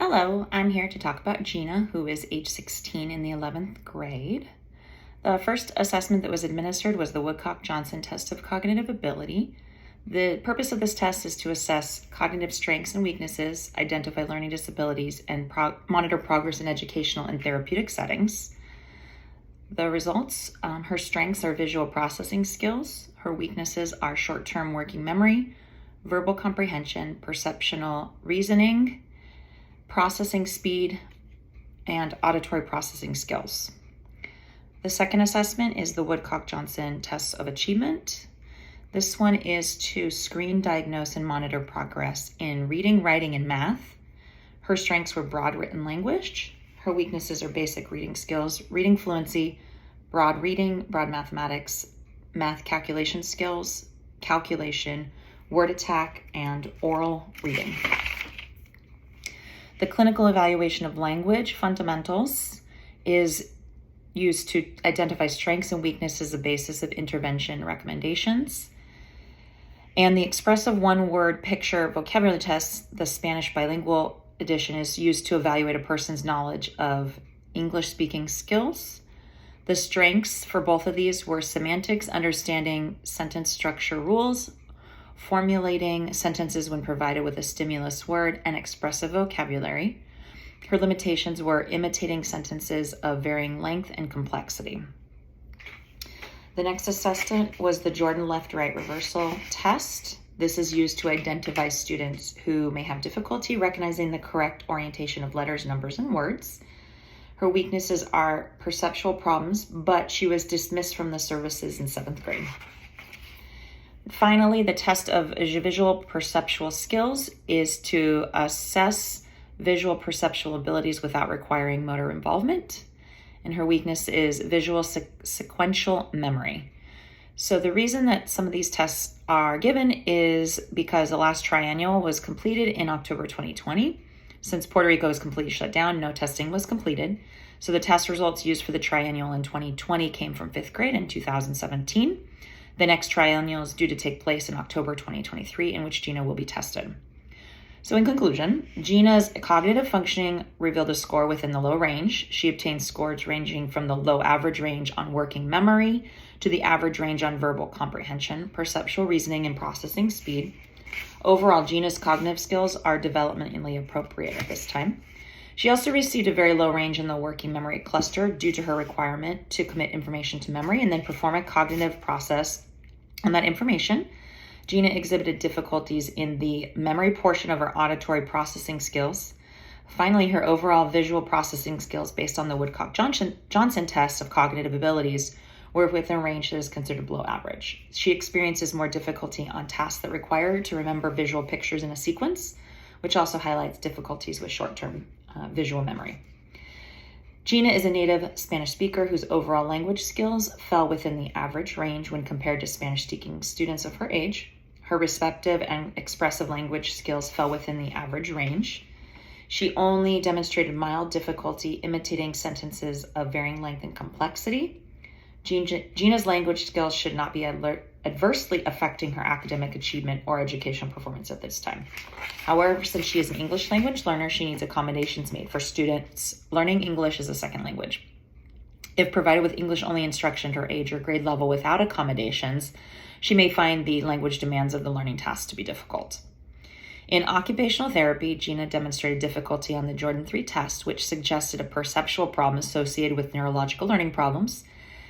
Hello, I'm here to talk about Gina, who is age 16 in the 11th grade. The first assessment that was administered was the Woodcock-Johnson Test of Cognitive Ability. The purpose of this test is to assess cognitive strengths and weaknesses, identify learning disabilities, and monitor progress in educational and therapeutic settings. The results, her strengths are visual processing skills. Her weaknesses are short-term working memory, verbal comprehension, perceptual reasoning, processing speed, and auditory processing skills. The second assessment is the Woodcock-Johnson Test of Achievement. This one is to screen, diagnose, and monitor progress in reading, writing, and math. Her strengths were broad written language. Her weaknesses are basic reading skills, reading fluency, broad reading, broad mathematics, math calculation skills, calculation, word attack, and oral reading. The clinical evaluation of language fundamentals is used to identify strengths and weaknesses as a basis of intervention recommendations. And the expressive one-word picture vocabulary test, the Spanish bilingual edition, is used to evaluate a person's knowledge of English speaking skills. The strengths for both of these were semantics, understanding sentence structure rules, formulating sentences when provided with a stimulus word, and expressive vocabulary. Her limitations were imitating sentences of varying length and complexity. The next assessment was the Jordan left-right reversal test. This is used to identify students who may have difficulty recognizing the correct orientation of letters, numbers, and words. Her weaknesses are perceptual problems, but she was dismissed from the services in 7th grade. Finally, the test of visual perceptual skills is to assess visual perceptual abilities without requiring motor involvement. And her weakness is visual sequential memory. So the reason that some of these tests are given is because the last triennial was completed in October 2020. Since Puerto Rico was completely shut down, no testing was completed. So the test results used for the triennial in 2020 came from 5th grade in 2017. The next triennial is due to take place in October 2023, in which Gina will be tested. So in conclusion, Gina's cognitive functioning revealed a score within the low range. She obtained scores ranging from the low average range on working memory to the average range on verbal comprehension, perceptual reasoning, and processing speed. Overall, Gina's cognitive skills are developmentally appropriate at this time. She also received a very low range in the working memory cluster due to her requirement to commit information to memory and then perform a cognitive process on that information. Gina exhibited difficulties in the memory portion of her auditory processing skills. Finally, her overall visual processing skills based on the Woodcock-Johnson test of cognitive abilities were within a range that is considered below average. She experiences more difficulty on tasks that require her to remember visual pictures in a sequence, which also highlights difficulties with short-term visual memory. Gina is a native Spanish speaker whose overall language skills fell within the average range when compared to Spanish-speaking students of her age. Her receptive and expressive language skills fell within the average range. She only demonstrated mild difficulty imitating sentences of varying length and complexity. Gina's language skills should not be adversely affecting her academic achievement or educational performance at this time. However, since she is an English language learner, she needs accommodations made for students learning English as a second language. If provided with English-only instruction at her age or grade level without accommodations, she may find the language demands of the learning tasks to be difficult. In occupational therapy, Gina demonstrated difficulty on the Jordan 3 test, which suggested a perceptual problem associated with neurological learning problems.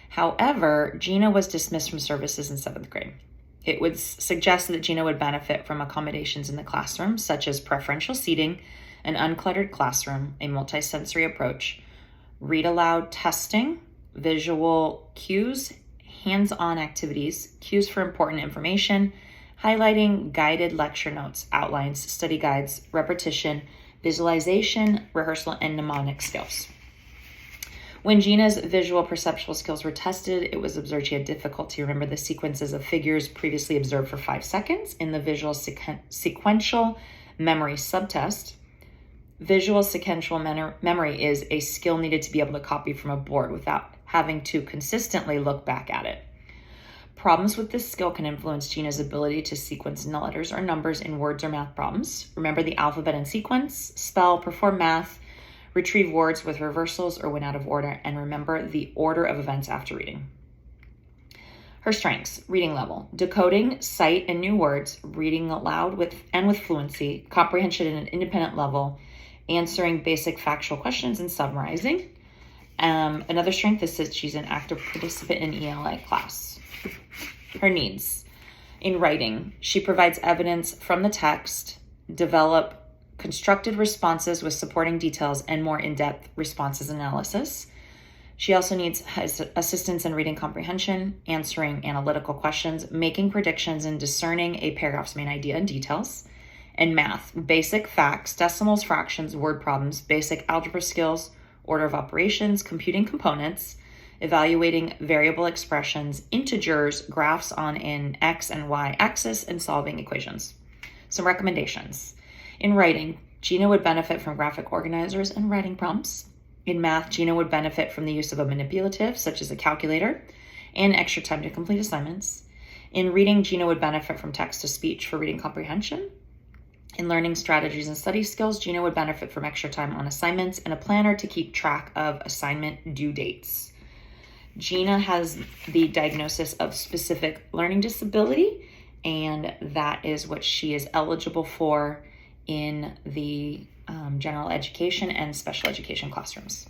However, Gina was dismissed from services in 7th grade. It would suggest that Gina would benefit from accommodations in the classroom, such as preferential seating, an uncluttered classroom, a multisensory approach, read aloud testing, visual cues, hands-on activities, cues for important information, highlighting, guided lecture notes, outlines, study guides, repetition, visualization, rehearsal, and mnemonic skills. When Gina's visual perceptual skills were tested, it was observed she had difficulty remember the sequences of figures previously observed for 5 seconds in the visual sequential memory subtest. Visual sequential memory is a skill needed to be able to copy from a board without having to consistently look back at it. Problems with this skill can influence Gina's ability to sequence letters or numbers in words or math problems, remember the alphabet in sequence, spell, perform math, retrieve words with reversals or when out of order, and remember the order of events after reading. Her strengths: reading level, decoding, sight, and new words, reading aloud with fluency, comprehension at an independent level, answering basic factual questions, and summarizing. Another strength is that she's an active participant in ELA class. Her needs: in writing, she provides evidence from the text, develop constructed responses with supporting details, and more in-depth responses analysis. She also needs assistance in reading comprehension, answering analytical questions, making predictions, and discerning a paragraph's main idea and details. And math, basic facts, decimals, fractions, word problems, basic algebra skills, order of operations, computing components, evaluating variable expressions, integers, graphs on an X and Y axis, and solving equations. Some recommendations. In writing, Gina would benefit from graphic organizers and writing prompts. In math, Gina would benefit from the use of a manipulative, such as a calculator, and extra time to complete assignments. In reading, Gina would benefit from text-to-speech for reading comprehension. In learning strategies and study skills, Gina would benefit from extra time on assignments and a planner to keep track of assignment due dates. Gina has the diagnosis of specific learning disability, and that is what she is eligible for in the general education and special education classrooms.